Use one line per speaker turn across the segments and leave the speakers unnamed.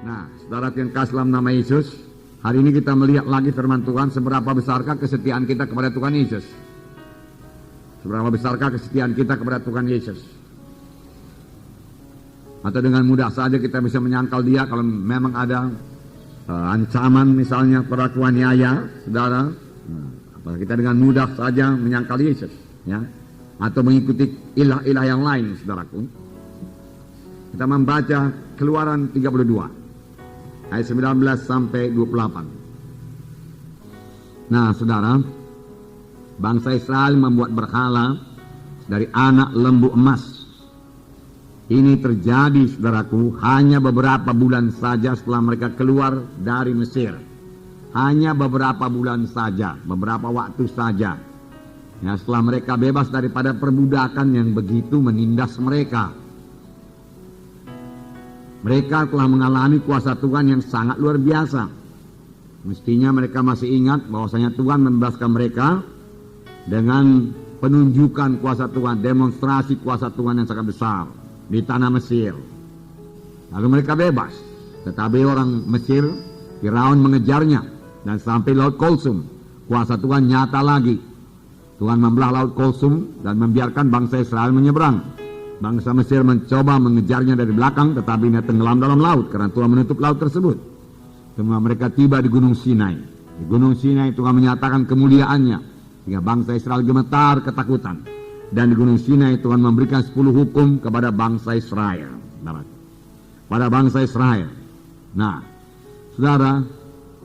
Nah, saudara yang kasih dalam nama Yesus, hari ini kita melihat lagi firman Tuhan, seberapa besarkah kesetiaan kita kepada Tuhan Yesus. Seberapa besarkah kesetiaan kita kepada Tuhan Yesus. Atau dengan mudah saja kita bisa menyangkal dia kalau memang ada ancaman misalnya perlakuan niaya, saudara. Kita dengan mudah saja menyangkal Yesus, ya, atau mengikuti ilah-ilah yang lain, saudaraku. Kita membaca Keluaran 32 ayat 19 sampai 28. Nah, saudara, bangsa Israel membuat berhala dari anak lembu emas. Ini terjadi, saudaraku, hanya beberapa bulan saja setelah mereka keluar dari Mesir. Hanya beberapa bulan saja, beberapa waktu saja. Ya, setelah mereka bebas daripada perbudakan yang begitu menindas mereka. Mereka telah mengalami kuasa Tuhan yang sangat luar biasa. Mestinya mereka masih ingat bahwasanya Tuhan membebaskan mereka dengan penunjukan kuasa Tuhan, demonstrasi kuasa Tuhan yang sangat besar di tanah Mesir. Lalu mereka bebas, tetapi orang Mesir, Firaun mengejarnya dan sampai Laut Kulsum. Kuasa Tuhan nyata lagi. Tuhan membelah Laut Kulsum dan membiarkan bangsa Israel menyeberang. Bangsa Mesir mencoba mengejarnya dari belakang, tetapi dia tenggelam dalam laut karena Tuhan menutup laut tersebut. Semua mereka tiba di Gunung Sinai. Di Gunung Sinai Tuhan menyatakan kemuliaannya sehingga bangsa Israel gemetar ketakutan. Dan di Gunung Sinai Tuhan memberikan 10 hukum kepada bangsa Israel. Pada bangsa Israel. Nah, saudara,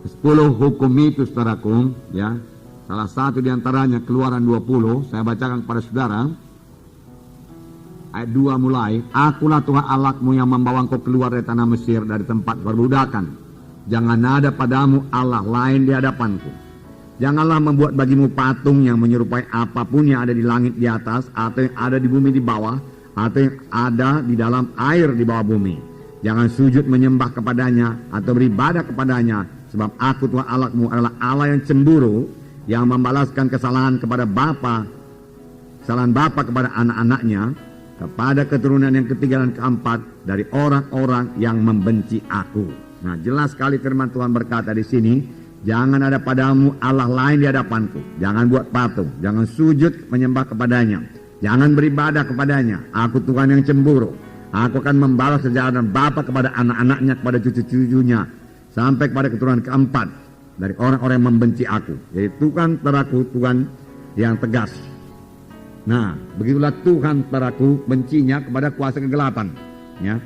10 hukum itu, saudaraku, ya, salah satu diantaranya Keluaran 20, saya bacakan kepada saudara. Ayat 2 mulai, Akulah Tuhan Allahmu yang membawa engkau keluar dari tanah Mesir, dari tempat perbudakan. Jangan ada padamu Allah lain di hadapanku. Janganlah membuat bagimu patung yang menyerupai apapun yang ada di langit di atas, atau yang ada di bumi di bawah, atau yang ada di dalam air di bawah bumi. Jangan sujud menyembah kepadanya, atau beribadah kepadanya, sebab aku Tuhan Allahmu adalah Allah yang cemburu, yang membalaskan kesalahan kepada kesalahan bapa kepada anak-anaknya, kepada keturunan yang ketiga dan keempat dari orang-orang yang membenci aku. Nah, jelas sekali firman Tuhan berkata di sini, jangan ada padamu Allah lain di hadapanku. Jangan buat patung, jangan sujud menyembah kepadanya, jangan beribadah kepadanya. Aku Tuhan yang cemburu. Aku akan membalas kejahatan bapa kepada anak-anaknya, kepada cucu-cucunya, sampai kepada keturunan keempat dari orang-orang yang membenci aku. Jadi Tuhan teraku, Tuhan yang tegas. Nah, begitulah Tuhan teraku bencinya kepada kuasa kegelapan, ya,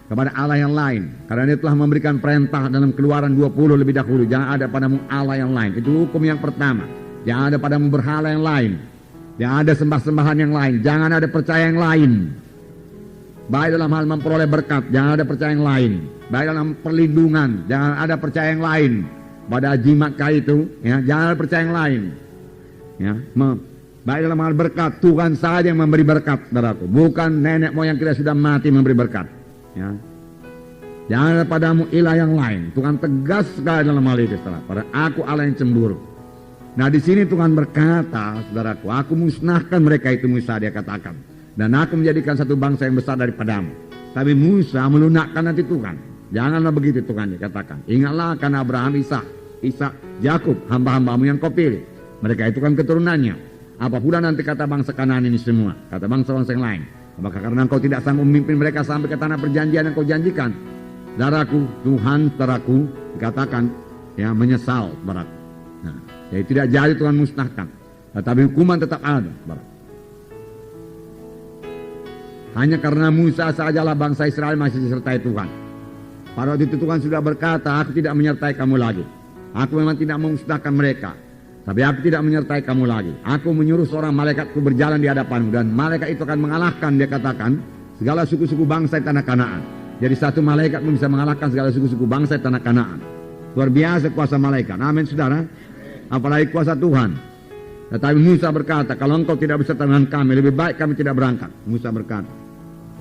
kepada Allah yang lain. Karena dia telah memberikan perintah dalam Keluaran 20 lebih dahulu, jangan ada padamu Allah yang lain. Itu hukum yang pertama. Jangan ada padamu berhala yang lain. Jangan ada sembah-sembahan yang lain. Jangan ada percaya yang lain. Baik dalam hal memperoleh berkat, jangan ada percaya yang lain. Baik dalam perlindungan, jangan ada percaya yang lain. Pada jimat itu, ya, jangan ada percaya yang lain. Ya, baik dalam hal berkat, Tuhan saja yang memberi berkat, saudaraku. Bukan nenek moyang kita sudah mati memberi berkat. Ya. Jangan ada padamu ilah yang lain. Tuhan tegas sekali dalam hal itu, saudara. Pada aku Allah yang cemburu. Nah, di sini Tuhan berkata, saudaraku, aku musnahkan mereka itu, Musa dia katakan. Dan aku menjadikan satu bangsa yang besar daripadamu. Tapi Musa melunakkan nanti Tuhan. Janganlah begitu Tuhan dia katakan. Ingatlah akan Abraham, Ishak, Yakub, hamba-hambamu yang kau pilih. Mereka itu kan keturunannya. Apa pula nanti kata bangsa Kanaan ini semua, kata bangsa-bangsa yang lain. Apakah karena engkau tidak sanggup memimpin mereka sampai ke tanah perjanjian yang kau janjikan? Saudaraku, Tuhan teraku dikatakan, ya, menyesal, saudaraku. Nah, jadi tidak jadi Tuhan musnahkan, tetapi hukuman tetap ada, saudaraku. Hanya karena Musa sajalah bangsa Israel masih disertai Tuhan. Pada waktu itu Tuhan sudah berkata, aku tidak menyertai kamu lagi. Aku memang tidak memusnahkan mereka, tapi aku tidak menyertai kamu lagi. Aku menyuruh seorang malaikatku berjalan di hadapanmu, dan malaikat itu akan mengalahkan, dia katakan, segala suku-suku bangsa di tanah Kanaan. Jadi satu malaikat pun bisa mengalahkan segala suku-suku bangsa di tanah Kanaan. Luar biasa kuasa malaikat. Amin, saudara. Apalagi kuasa Tuhan. Tetapi Musa berkata, kalau engkau tidak beserta dengan kami, lebih baik kami tidak berangkat. Musa berkata.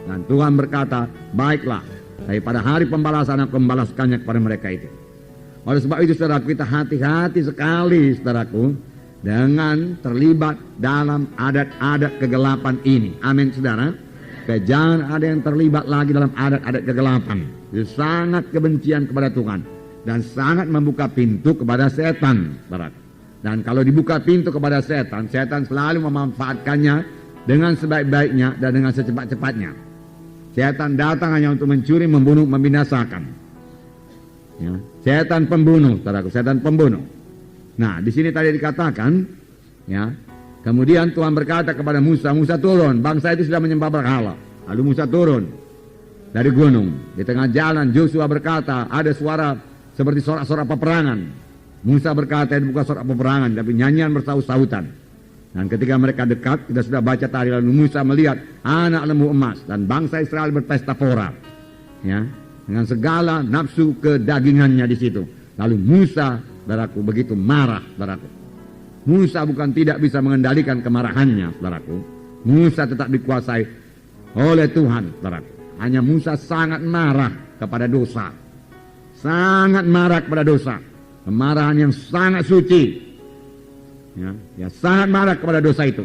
Dan Tuhan berkata, baiklah, daripada hari pembalasan aku membalaskannya kepada mereka itu. Oleh sebab itu, saudaraku, kita hati-hati sekali, saudaraku, dengan terlibat dalam adat-adat kegelapan ini. Amin, saudara. supaya jangan ada yang terlibat lagi dalam adat-adat kegelapan. Itu sangat kebencian kepada Tuhan dan sangat membuka pintu kepada setan, saudaraku. Dan kalau dibuka pintu kepada setan, setan selalu memanfaatkannya dengan sebaik-baiknya dan dengan secepat-cepatnya. Setan datang hanya untuk mencuri, membunuh, membinasakan. Ya, setan pembunuh, saudaraku, setan pembunuh. Nah, di sini tadi dikatakan, ya, kemudian Tuhan berkata kepada Musa, Musa turun, bangsa itu sudah menyembah berhala. Lalu Musa turun dari gunung. Di tengah jalan Joshua berkata, ada suara seperti sorak-sorak peperangan. Musa berkata, itu bukan sorak peperangan, tapi nyanyian bersaut-sautan. Dan ketika mereka dekat, kita sudah baca tadi, lalu Musa melihat anak lembu emas dan bangsa Israel berpesta pora, ya, dengan segala nafsu kedagingannya di situ. Lalu Musa, saudaraku, begitu marah, saudaraku. Musa bukan tidak bisa mengendalikan kemarahannya, saudaraku. Musa tetap dikuasai oleh Tuhan, saudaraku. Hanya Musa sangat marah kepada dosa. Sangat marah kepada dosa. Kemarahan yang sangat suci. Ya, sangat marah kepada dosa itu.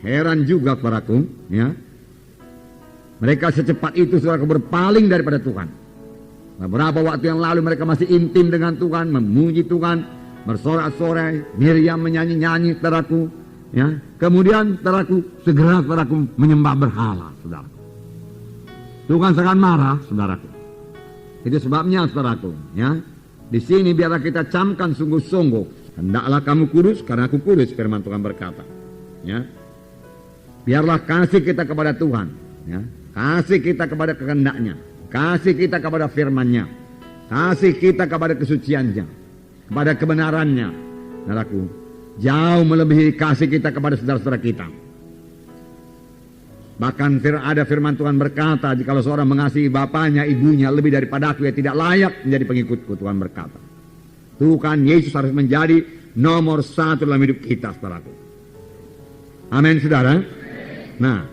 Heran juga, saudaraku, ya. Mereka secepat itu, saudaraku, berpaling daripada Tuhan. Beberapa waktu yang lalu mereka masih intim dengan Tuhan, memuji Tuhan, bersorak-sorai, Miriam menyanyi-nyanyi, saudaraku, ya. Kemudian, saudaraku, segera, saudaraku, menyembah berhala, saudaraku. Tuhan sangat marah, saudaraku. Itu sebabnya, saudaraku, ya. Di sini biarlah kita camkan sungguh-sungguh. Hendaklah kamu kudus karena aku kudus, firman Tuhan berkata. Ya. Biarlah kasih kita kepada Tuhan, ya. Kasih kita kepada kehendaknya, kasih kita kepada firman-Nya, kasih kita kepada kesuciannya, kepada kebenarannya. Saudaraku, jauh melebihi kasih kita kepada saudara-saudara kita. Bahkan ada firman Tuhan berkata, jikalau seorang mengasihi bapaknya, ibunya lebih daripada aku, ia tidak layak menjadi pengikutku, Tuhan berkata. Tuhan Yesus harus menjadi nomor satu dalam hidup kita, saudaraku. Amin, saudara. Nah,